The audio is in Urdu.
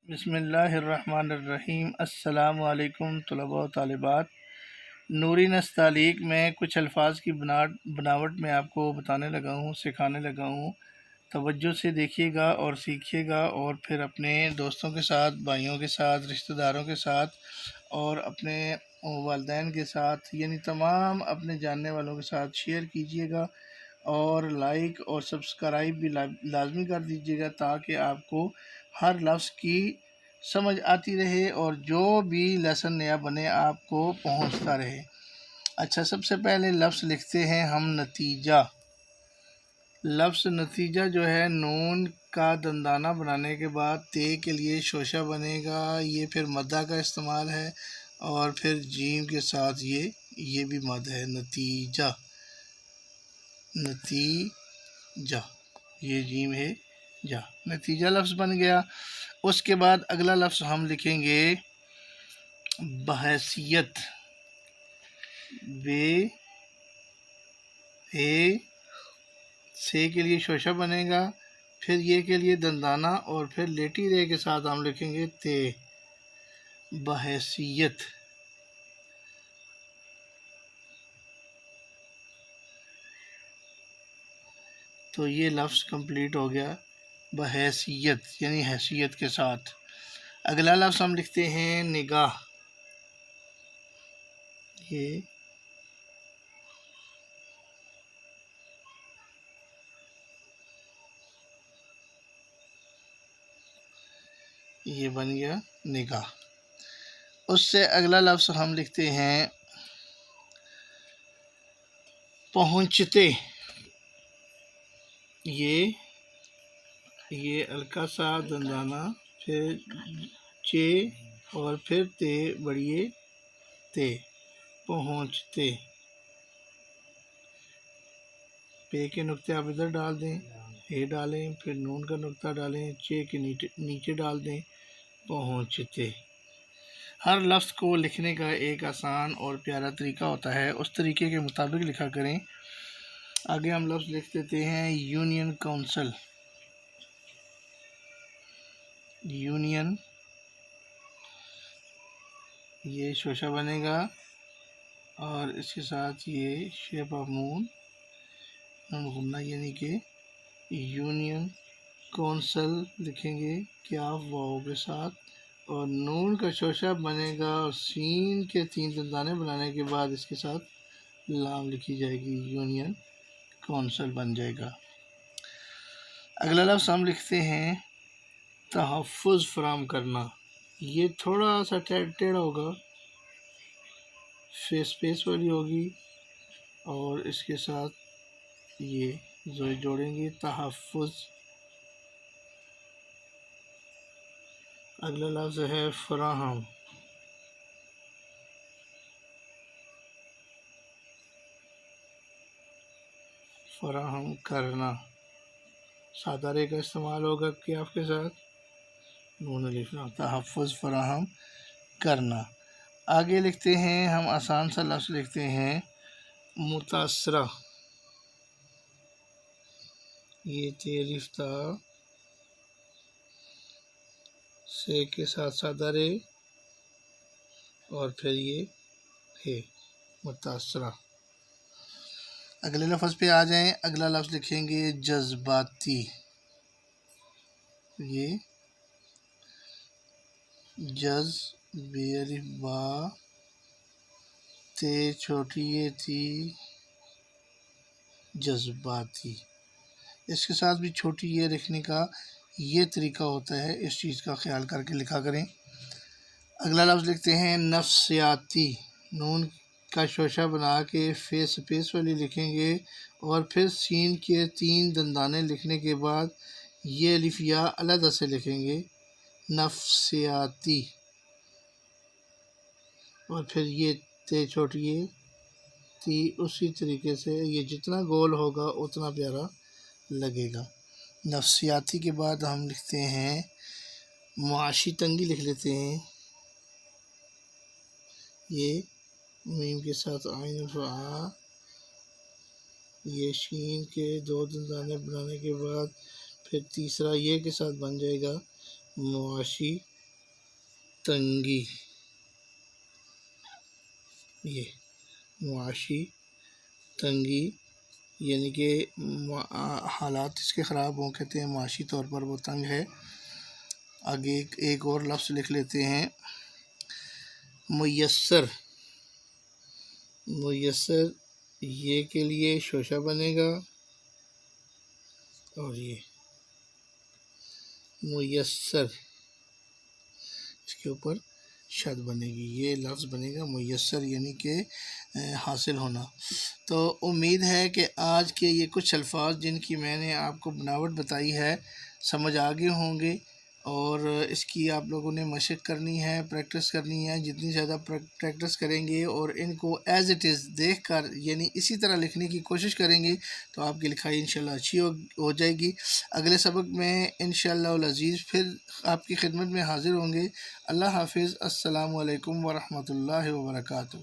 بسم اللہ الرحمن الرحیم۔ السلام علیکم طلباء و طالبات۔ نوری نستعلیق میں کچھ الفاظ کی بناوٹ میں آپ کو بتانے لگا ہوں، سکھانے لگا ہوں۔ توجہ سے دیکھیے گا اور سیکھیے گا، اور پھر اپنے دوستوں کے ساتھ، بھائیوں کے ساتھ، رشتہ داروں کے ساتھ اور اپنے والدین کے ساتھ، یعنی تمام اپنے جاننے والوں کے ساتھ شیئر کیجیے گا، اور لائک اور سبسکرائب بھی لازمی کر دیجیے گا، تاکہ آپ کو ہر لفظ کی سمجھ آتی رہے اور جو بھی لیسن نیا بنے آپ کو پہنچتا رہے۔ اچھا، سب سے پہلے لفظ لکھتے ہیں ہم نتیجہ۔ لفظ نتیجہ جو ہے، نون کا دندانہ بنانے کے بعد تے کے لیے شوشہ بنے گا، یہ پھر مدہ کا استعمال ہے، اور پھر جیم کے ساتھ یہ بھی مد ہے، نتیجہ، نتیجہ، یہ جیم ہے جا، نتیجہ لفظ بن گیا۔ اس کے بعد اگلا لفظ ہم لکھیں گے بحیثیت، بے اے سے کے لیے شوشہ بنے گا، پھر یہ کے لیے دندانہ، اور پھر لیٹی رے کے ساتھ ہم لکھیں گے تے، بحیثیت۔ تو یہ لفظ کمپلیٹ ہو گیا، بحیثیت یعنی حیثیت کے ساتھ۔ اگلا لفظ ہم لکھتے ہیں نگاہ، یہ بن گیا نگاہ۔ اس سے اگلا لفظ ہم لکھتے ہیں پہنچتے، یہ ہلکا سا دندانہ، پھر چے اور پھر تے بڑھئے تے، پہنچتے۔ پے کے نقطے آپ ادھر ڈال دیں، اے ڈالیں، پھر نون کا نقطہ ڈالیں، چے کے نیچے ڈال دیں، پہنچتے۔ ہر لفظ کو لکھنے کا ایک آسان اور پیارا طریقہ ہوتا ہے، اس طریقے کے مطابق لکھا کریں۔ آگے ہم لفظ لکھ دیتے ہیں یونین کونسل، یونین، یہ شوشہ بنے گا، اور اس کے ساتھ یہ شیپ آف مون غنہ، یعنی کہ یونین کونسل لکھیں گے کاف واو کے ساتھ، اور نون کا شوشہ بنے گا، اور سین کے 3 دندانے بنانے کے بعد اس کے ساتھ لام لکھی جائے گی، یونین کونسل بن جائے گا۔ اگلا لفظ ہم لکھتے ہیں تحفظ فراہم کرنا، یہ تھوڑا سا ٹیڑھا ہوگا، اسپیس والی ہوگی، اور اس کے ساتھ یہ جوڑیں گے، تحفظ۔ اگلا لفظ ہے فراہم، فراہم کرنا، سادہ رے کا استعمال ہوگا کاف کے ساتھ، نون الف لام، تحفظ فراہم کرنا۔ آگے لکھتے ہیں ہم آسان سا لفظ لکھتے ہیں متاثرہ، یہ تے الف تا سے کے ساتھ سادہ رے، اور پھر یہ ہے متاثرہ۔ اگلے لفظ پہ آ جائیں، اگلا لفظ لکھیں گے جذباتی، یہ جز بے الف با تے چھوٹی یہ تھی، جذباتی۔ اس کے ساتھ بھی چھوٹی یہ لکھنے کا یہ طریقہ ہوتا ہے، اس چیز کا خیال کر کے لکھا کریں۔ اگلا لفظ لکھتے ہیں نفسیاتی، نون کا شوشہ بنا کے اسپیس والی لکھیں گے، اور پھر سین کے 3 دندانے لکھنے کے بعد یہ الف یا علیحدہ سے لکھیں گے، نفسیاتی، اور پھر یہ تے چھوٹی یہ تی، اسی طریقے سے یہ جتنا گول ہوگا اتنا پیارا لگے گا۔ نفسیاتی کے بعد ہم لکھتے ہیں معاشی تنگی، لکھ لیتے ہیں، یہ میم کے ساتھ عین فعا، یہ شین کے 2 دندانے بنانے کے بعد پھر تیسرا یہ کے ساتھ بن جائے گا معاشی، تنگی، یہ معاشی تنگی یعنی کہ حالات اس کے خراب ہوں، کہتے ہیں معاشی طور پر وہ تنگ ہے۔ آگے ایک اور لفظ لکھ لیتے ہیں، میسر، میسر یہ کے لیے شوشہ بنے گا اور یہ میسر اس کے اوپر شد بنے گی، یہ لفظ بنے گا میسر یعنی کہ حاصل ہونا۔ تو امید ہے کہ آج کے یہ کچھ الفاظ جن کی میں نے آپ کو بناوٹ بتائی ہے سمجھ آ گئے ہوں گے، اور اس کی آپ لوگوں نے مشق کرنی ہے، پریکٹس کرنی ہے۔ جتنی زیادہ پریکٹس کریں گے اور ان کو ایز اٹ از دیکھ کر یعنی اسی طرح لکھنے کی کوشش کریں گے تو آپ کی لکھائی انشاءاللہ اچھی ہو جائے گی۔ اگلے سبق میں انشاءاللہ العزیز پھر آپ کی خدمت میں حاضر ہوں گے۔ اللہ حافظ، السلام علیکم ورحمۃ اللہ وبرکاتہ۔